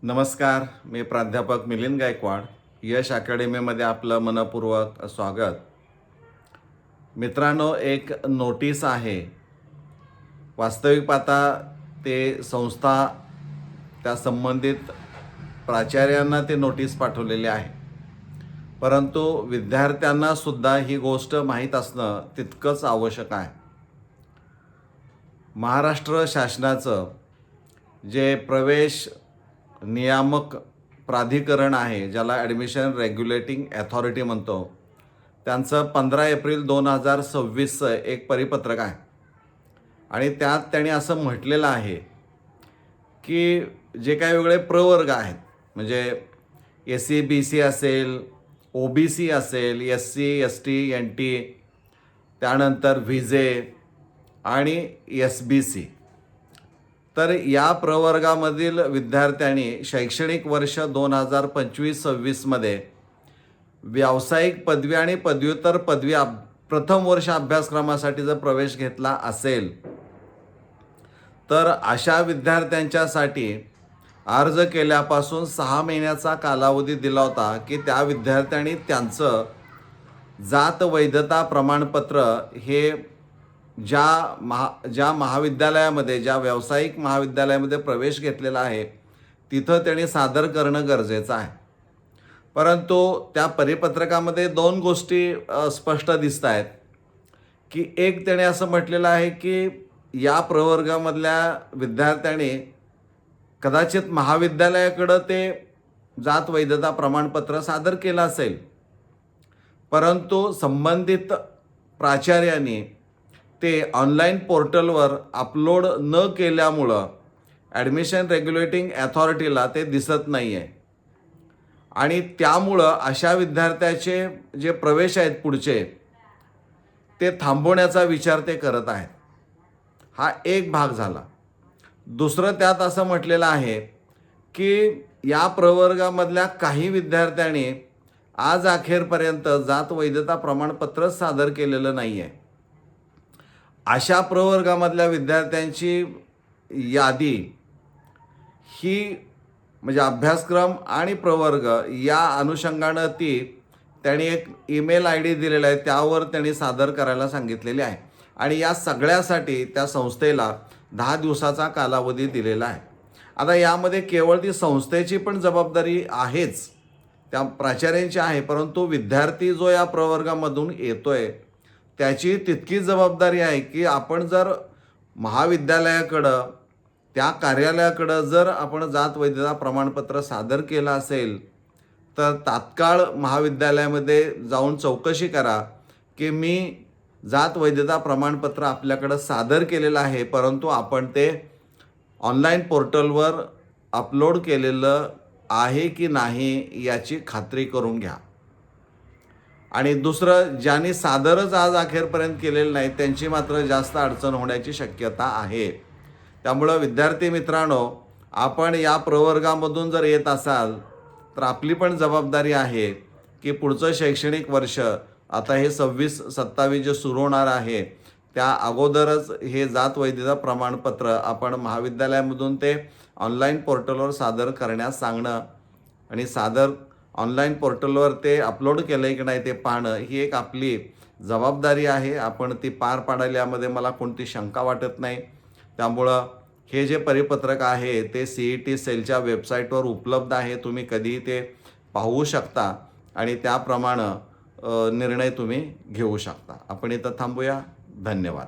नमस्कार, मी प्राध्यापक मिलिंद गायकवाड. यश अकॅडमीमध्ये आपलं मनपूर्वक स्वागत. मित्रांनो, एक नोटीस आहे. वास्तविक पाहता ते संस्था त्या संबंधित प्राचार्यांना ते नोटीस पाठवलेले आहे, परंतु विद्यार्थ्यांना सुद्धा ही गोष्ट माहीत असणं तितकंच आवश्यक आहे. महाराष्ट्र शासनाचं जे प्रवेश नियामक प्राधिकरण आहे, ज्याला ॲडमिशन रेग्युलेटिंग अथॉरिटी म्हणतो, त्यांचं 15 एप्रिल 2026चं एक परिपत्रक आहे. आणि त्यात त्यांनी असं म्हटलेलं आहे की जे काही वेगळे प्रवर्ग आहेत, म्हणजे SC BC असेल, OBC असेल, SC ST NT, त्यानंतर व्हिजे आणि SBC, तर या प्रवर्गामधील विद्यार्थ्यांनी शैक्षणिक वर्ष 2025-26मध्ये व्यावसायिक पदवी आणि पदव्युत्तर पदवी प्रथम वर्ष अभ्यासक्रमासाठी जर प्रवेश घेतला असेल, तर अशा विद्यार्थ्यांच्यासाठी अर्ज केल्यापासून 6 महिन्याचा कालावधी दिला होता की त्या विद्यार्थ्यांनी त्यांचं जात वैधता प्रमाणपत्र हे ज्या महाविद्यालयामध्ये, ज्या व्यावसायिक महाविद्यालयामध्ये प्रवेश घेतलेला आहे तिथं त्यांनी सादर करणं गरजेचं आहे. परंतु त्या परिपत्रकामध्ये 2 गोष्टी स्पष्ट दिसत आहेत की एक, त्याने असं म्हटलेलं आहे की या प्रवर्गामधल्या विद्यार्थ्यांनी कदाचित महाविद्यालयाकडं ते जात वैधता प्रमाणपत्र सादर केलं असेल, परंतु संबंधित प्राचार्यांनी ते ऑनलाईन पोर्टलवर अपलोड न केल्यामुळं ॲडमिशन रेग्युलेटिंग अथॉरिटीला ते दिसत नाही आहे. आणि त्यामुळं अशा विद्यार्थ्याचे जे प्रवेश आहेत पुढचे, ते थांबवण्याचा विचार ते करत आहेत. हा एक भाग झाला. दुसरं, त्यात असं म्हटलेलं आहे की या प्रवर्गामधल्या काही विद्यार्थ्यांनी आज अखेरपर्यंत जात वैधता प्रमाणपत्र सादर केलेलं नाही आहे. अशा प्रवर्गामधल्या विद्यार्थ्यांची यादी ही, म्हणजे अभ्यासक्रम आणि प्रवर्ग या अनुषंगानं त्यांनी एक ईमेल ID दिलेला आहे, त्यावर त्यांनी सादर करायला सांगितलेले आहे. आणि या सगळ्यासाठी त्या संस्थेला 10 दिवसाचा कालावधी दिलेला आहे. आता यामध्ये केवळ ती संस्थेची पण जबाबदारी आहेच, त्या प्राचार्यांची आहे, परंतु विद्यार्थी जो या प्रवर्गामधून येतोय त्याची तितकीच जबाबदारी आहे की आपण जर महाविद्यालयाकडं, त्या कार्यालयाकडं जर आपण जात वैधता प्रमाणपत्र सादर केलं असेल, तर तात्काळ महाविद्यालयामध्ये जाऊन चौकशी करा की मी जात वैधता प्रमाणपत्र आपल्याकडं सादर केलेलं आहे, परंतु आपण ते ऑनलाईन पोर्टलवर अपलोड केलेलं आहे की नाही याची खात्री करून घ्या. आणि दुसरं, ज्यांनी सादरच आज अखेरपर्यंत केलेलं नाही त्यांची मात्र जास्त अडचण होण्याची शक्यता आहे. त्यामुळं विद्यार्थी मित्रांनो, आपण या प्रवर्गामधून जर येत असाल तर आपली पण जबाबदारी आहे की पुढचं शैक्षणिक वर्ष, आता हे 26-27 जे सुरू होणार आहे, त्या अगोदरच हे जात वैधता प्रमाणपत्र आपण महाविद्यालयामधून ते ऑनलाईन पोर्टलवर सादर करण्यास सांगणं आणि ऑनलाईन पोर्टलवर ते अपलोड केलं आहे की नाही ते पाहणं, ही एक आपली जबाबदारी आहे. आपण ती पार पाडायला यामध्ये मला कोणती शंका वाटत नाही. त्यामुळं हे जे परिपत्रक आहे ते CET सेलच्या वेबसाईटवर उपलब्ध आहे. तुम्ही कधीही ते पाहू शकता आणि त्याप्रमाणे निर्णय तुम्ही घेऊ शकता. आपण इथं थांबूया. धन्यवाद.